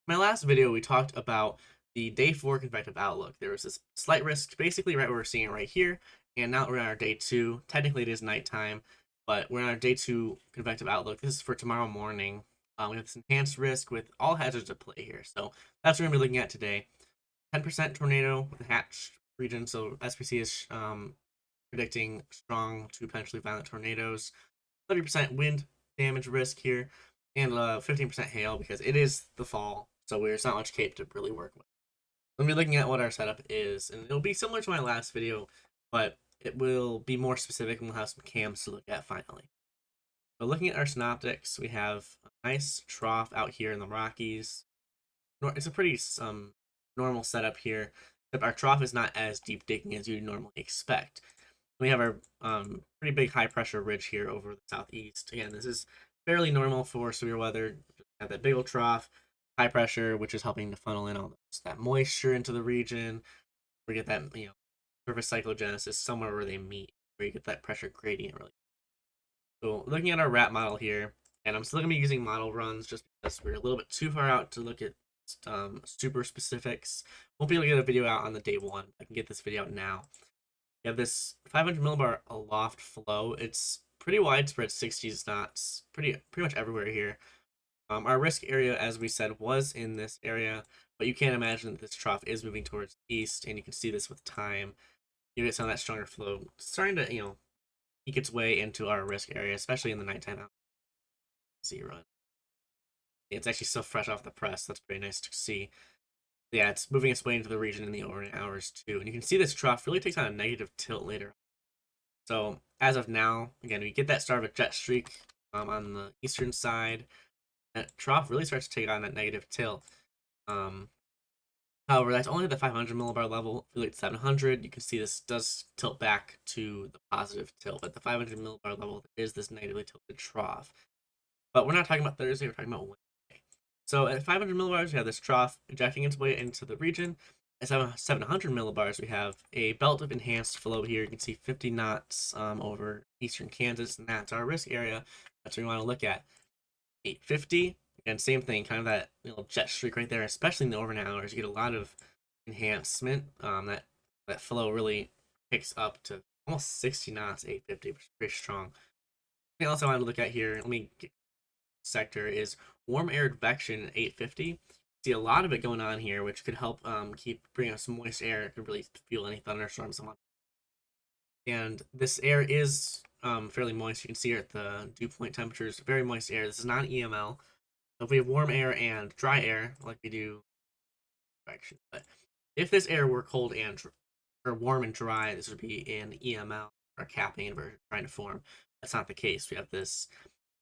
My last video, we talked about the day 4 convective outlook. There was this slight risk, basically right where we're seeing it right here, and now we're on our day 2. Technically, it is nighttime, but we're on our day 2 convective outlook. This is for tomorrow morning. We have this enhanced risk with all hazards at play here. So that's what we're going to be looking at today. 10% tornado with the hatch region. So SPC is predicting strong to potentially violent tornadoes. 30% wind damage risk here, and 15% hail because it is the fall, so there's not much cape to really work with. We'll be looking at what our setup is, and it'll be similar to my last video, but it will be more specific, and we'll have some cams to look at finally. So looking at our synoptics, we have a nice trough out here in the Rockies. It's a pretty normal setup here, except our trough is not as deep digging as you'd normally expect. We have our pretty big high pressure ridge here over the southeast. Again, this is fairly normal for severe weather. Have that big old trough, high pressure, which is helping to funnel in all that moisture into the region. We get that surface cyclogenesis somewhere where they meet, where you get that pressure gradient really. So looking at our RAP model here, and I'm still gonna be using model runs just because we're a little bit too far out to look at super specifics. Won't be able to get a video out on the day 1. I can get this video out now. You have this 500 millibar aloft flow. It's pretty widespread, 60s knots, pretty much everywhere here. Our risk area, as we said, was in this area, but you can't imagine that this trough is moving towards the east, and you can see this with time. You get some of that stronger flow starting to, eke its way into our risk area, especially in the nighttime. See run. It's actually still fresh off the press. That's pretty nice to see. Yeah, it's moving its way into the region in the overnight hours too, and you can see this trough really takes on a negative tilt later. So as of now, again, we get that start of a jet streak on the eastern side. That trough really starts to take on that negative tilt. Um, However, that's only at the 500 millibar level. If we look at 700, you can see this does tilt back to the positive tilt. But the 500 millibar level, there is this negatively tilted trough. But we're not talking about Thursday, we're talking about Wednesday. So at 500 millibars, we have this trough ejecting its way into the region. At 700 millibars, we have a belt of enhanced flow here. You can see 50 knots over eastern Kansas, and that's our risk area. That's what we want to look at. 850, again, same thing, kind of that little jet streak right there, especially in the overnight hours. You get a lot of enhancement. That flow really picks up to almost 60 knots, 850, which is pretty strong. Something else I wanted to look at here, let me get sector is warm air advection at 850. See a lot of it going on here, which could help keep bringing us some moist air. It could really fuel any thunderstorms. And this air is fairly moist. You can see here at the dew point temperatures, very moist air. This is not EML. So if we have warm air and dry air, like we do, but if this air were cold and or warm and dry, this would be an EML or capping inversion trying to form. That's not the case. We have this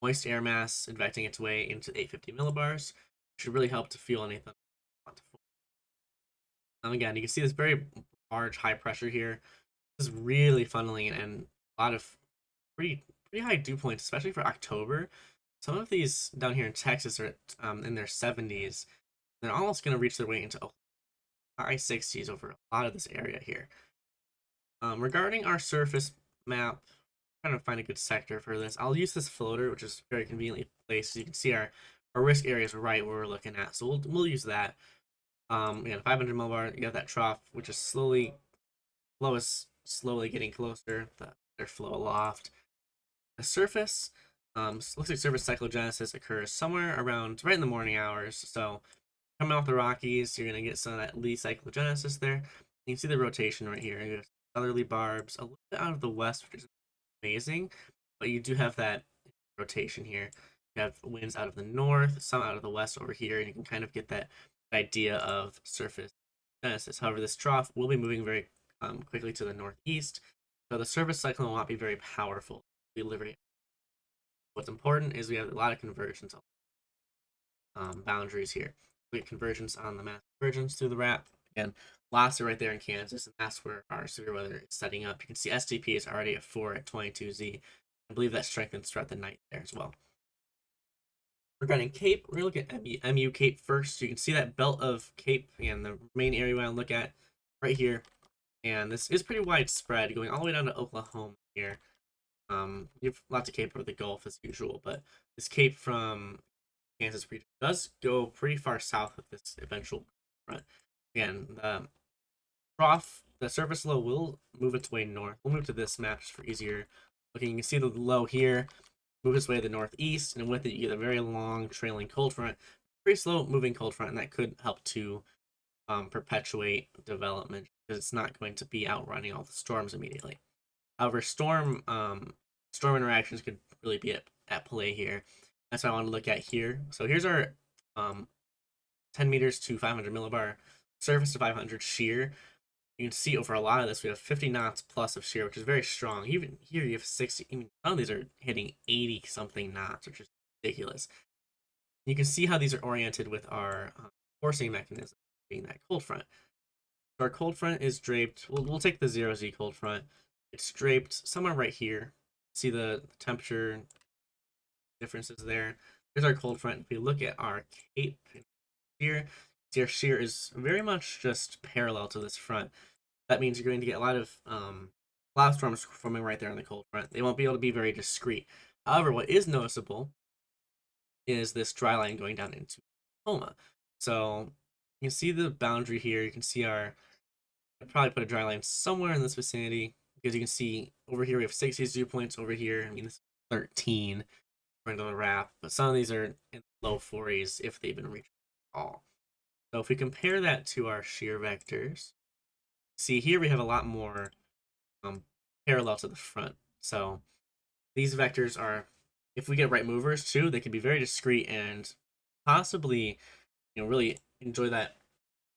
moist air mass advecting its way into 850 millibars, which should really help to fuel anything. Again, you can see this very large high pressure here. This is really funneling and a lot of pretty high dew points, especially for October. Some of these down here in Texas are in their 70s. They're almost going to reach their way into high 60s over a lot of this area here. Regarding our surface map, trying to find a good sector for this. I'll use this floater, which is very conveniently placed. So you can see our risk area is right where we're looking at. So we'll use that. Again, 500 millibar, you got that trough, which is slowly getting closer. Their flow aloft. The surface, looks like surface cyclogenesis occurs somewhere around right in the morning hours. So coming off the Rockies, you're gonna get some of that lee cyclogenesis there. You can see the rotation right here. You have southerly barbs a little bit out of the west, which is amazing, but you do have that rotation here. You have winds out of the north, some out of the west over here, and you can kind of get that idea of surface genesis. However, this trough will be moving very quickly to the northeast, so the surface cyclone will not be very powerful. What's important is we have a lot of convergence boundaries here. We get convergence on the mass convergence through the RAP. Again, lots are right there in Kansas, and that's where our severe weather is setting up. You can see STP is already at 4 at 22Z. I believe that strengthens throughout the night there as well. Regarding Cape, we're going to look at MU Cape first. You can see that belt of Cape, and the main area we want to look at right here. And this is pretty widespread, going all the way down to Oklahoma here. You have lots of Cape over the Gulf as usual, but this Cape from Kansas region does go pretty far south with this eventual front. Again, the trough, the surface low will move its way north. We'll move to this map just for easier looking. You can see the low here move its way to the northeast, and with it you get a very long trailing cold front, pretty slow moving cold front, and that could help to perpetuate development because it's not going to be outrunning all the storms immediately. However, storm interactions could really be at play here. That's what I want to look at here. So here's our um, 10 meters to 500 millibar, surface to 500 shear. You can see over a lot of this, we have 50 knots plus of shear, which is very strong. Even here, you have 60. I mean, some of these are hitting 80 something knots, which is ridiculous. You can see how these are oriented with our forcing mechanism, being that cold front. So our cold front is draped. We'll take the 0Z cold front. It's draped somewhere right here. See the temperature differences there. Here's our cold front. If we look at our cape shear, see our shear is very much just parallel to this front. That means you're going to get a lot of cloud storms forming right there on the cold front. They won't be able to be very discrete. However, what is noticeable is this dry line going down into Oklahoma. So you can see the boundary here. You can see I'd probably put a dry line somewhere in this vicinity because you can see over here we have 60 dew points over here. I mean, this is 13 according to the wrap, but some of these are in the low 40s if they've been reached at all. So if we compare that to our shear vectors, see here we have a lot more parallel to the front. So these vectors are, if we get right movers too, they can be very discrete and possibly, really enjoy that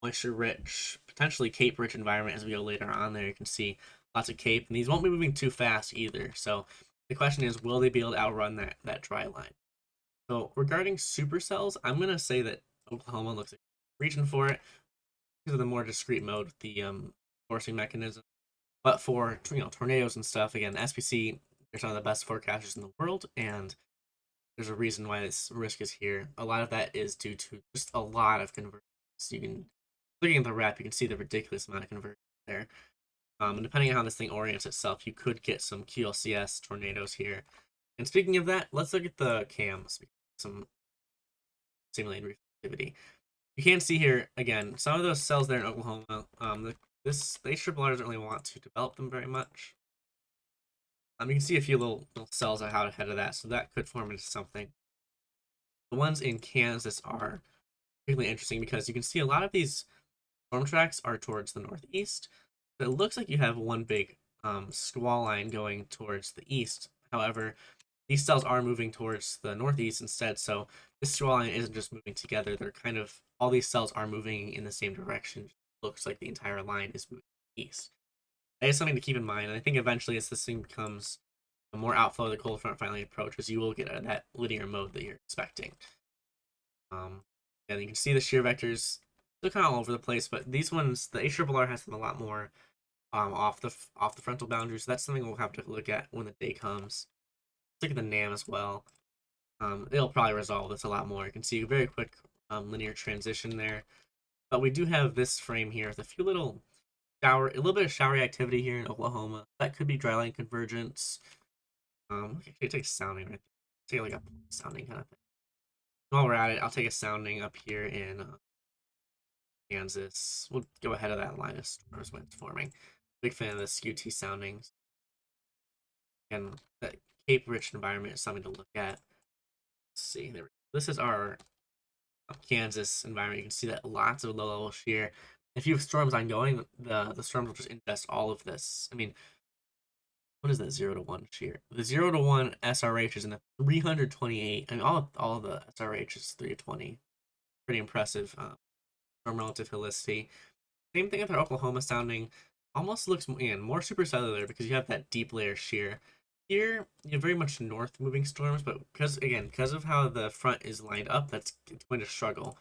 moisture rich, potentially cape rich environment as we go later on there. You can see lots of cape, and these won't be moving too fast either. So the question is, will they be able to outrun that dry line? So regarding supercells, I'm gonna say that Oklahoma looks like reaching for it because of the more discrete mode with the forcing mechanism. But for tornadoes and stuff, again, the SPC, they're some of the best forecasters in the world, and there's a reason why this risk is here. A lot of that is due to just a lot of conversions. You can, looking at the wrap, you can see the ridiculous amount of conversions there. And depending on how this thing orients itself, you could get some QLCS tornadoes here. And speaking of that, let's look at the cams, some simulated reflectivity. You can see here again some of those cells there in Oklahoma. The HRRR doesn't really want to develop them very much. You can see a few little cells out ahead of that, so that could form into something. The ones in Kansas are particularly interesting because you can see a lot of these storm tracks are towards the northeast. So it looks like you have one big squall line going towards the east. However, these cells are moving towards the northeast instead. So this squall line isn't just moving together. They're kind of, all these cells are moving in the same direction. It looks like the entire line is moving east. That is something to keep in mind. And I think eventually as this thing becomes a more outflow of the cold front finally approaches, you will get that linear mode that you're expecting. And you can see the shear vectors, they're kind of all over the place, but these ones, the HRRR has them a lot more off the frontal boundary, so that's something we'll have to look at when the day comes. Let's look at the NAM as well. It'll probably resolve this a lot more. You can see a very quick linear transition there, but we do have this frame here with a little bit of showery activity here in Oklahoma. That could be dryline convergence. Actually, take a sounding right there. Take like a sounding kind of thing. While we're at it, I'll take a sounding up here in Kansas. We'll go ahead of that line of stars when it's forming. Big fan of the SQT soundings. And the Cape Rich environment is something to look at. Let's see. This is our Kansas environment. You can see that lots of low level shear. If you have storms ongoing, the storms will just ingest all of this. I mean, what is that 0 to 1 shear? The 0 to 1 SRH is in the 328. I mean, all of the SRH is 320. Pretty impressive storm relative helicity. Same thing with our Oklahoma sounding. Almost looks more supercellular because you have that deep layer shear. Here, you have very much north moving storms, but because of how the front is lined up, it's going to struggle.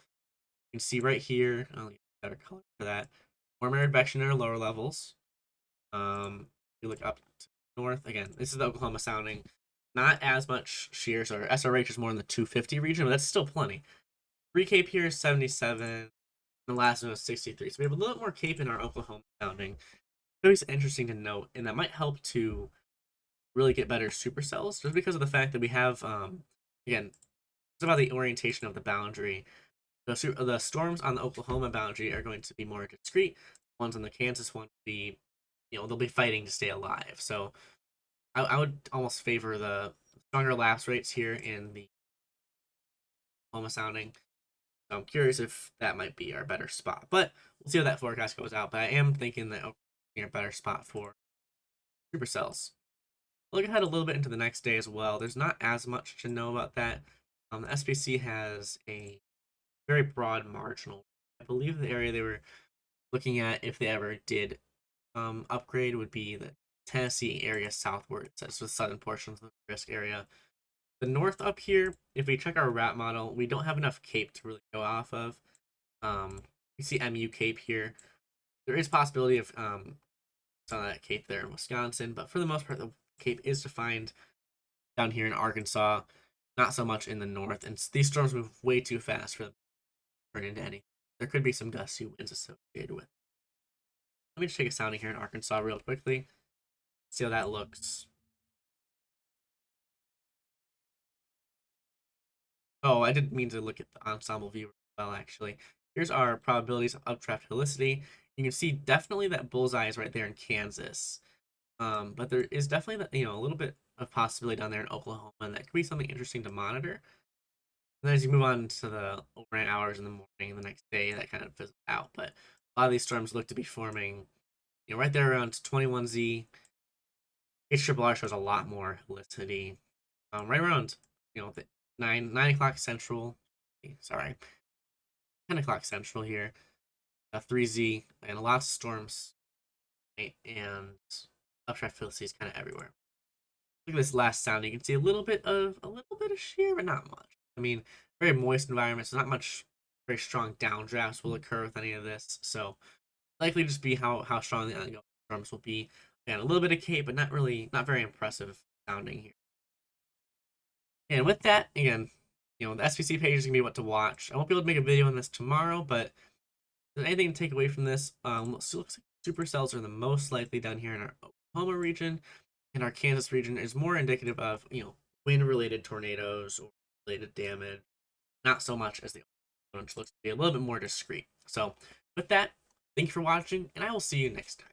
You can see right here, I'll get a better color for that. More advection in our lower levels. You look up to north, again, this is the Oklahoma sounding. Not as much shear, so our SRH is more in the 250 region, but that's still plenty. 3 Cape here is 77. The last one was 63. So we have a little bit more cape in our Oklahoma sounding. It's always interesting to note, and that might help to really get better supercells, just because of the fact that we have, again, It's about the orientation of the boundary. The storms on the Oklahoma boundary are going to be more discrete. Ones on the Kansas one will be, they'll be fighting to stay alive. So I would almost favor the stronger lapse rates here in the Oklahoma sounding. So I'm curious if that might be our better spot. But we'll see how that forecast goes out. But I am thinking that Oklahoma's a better spot for supercells. Look ahead a little bit into the next day as well. There's not as much to know about that. The SPC has a very broad marginal. I believe the area they were looking at, if they ever did upgrade, would be the Tennessee area southward. So it's the southern portions of the risk area. The north up here, if we check our route model, we don't have enough cape to really go off of. You see MU cape here. There is possibility of some of that cape there in Wisconsin, but for the most part, the cape is defined down here in Arkansas, not so much in the north. And these storms move way too fast for them to turn into anything. There could be some gusty winds associated with it. Let me just take a sounding here in Arkansas real quickly. See how that looks. Oh, I didn't mean to look at the ensemble view as well, actually. Here's our probabilities of updraft helicity. You can see definitely that bullseye is right there in Kansas. But there is definitely a little bit of possibility down there in Oklahoma, and that could be something interesting to monitor. And then as you move on to the overnight hours in the morning and the next day, that kind of fizzles out. But a lot of these storms look to be forming, right there around 21Z. HRRR shows a lot more helicity. Right around, the 9 o'clock central. Sorry, 10 o'clock central here. 3Z and lots of storms, right? And updraft helicity is kind of everywhere. Look at this last sound. You can see a little bit of shear, but not much. I mean, very moist environment, so not much very strong downdrafts will occur with any of this. So likely just be how strong the ongoing storms will be. And a little bit of cape, but not very impressive sounding here. And with that, again, the SPC page is gonna be what to watch. I won't be able to make a video on this tomorrow, but if there's anything to take away from this, so it looks like supercells are the most likely down here in our Oklahoma region, and our Kansas region is more indicative of wind-related tornadoes or related damage, not so much as the other one, which looks to be a little bit more discreet. So with that, thank you for watching, and I will see you next time.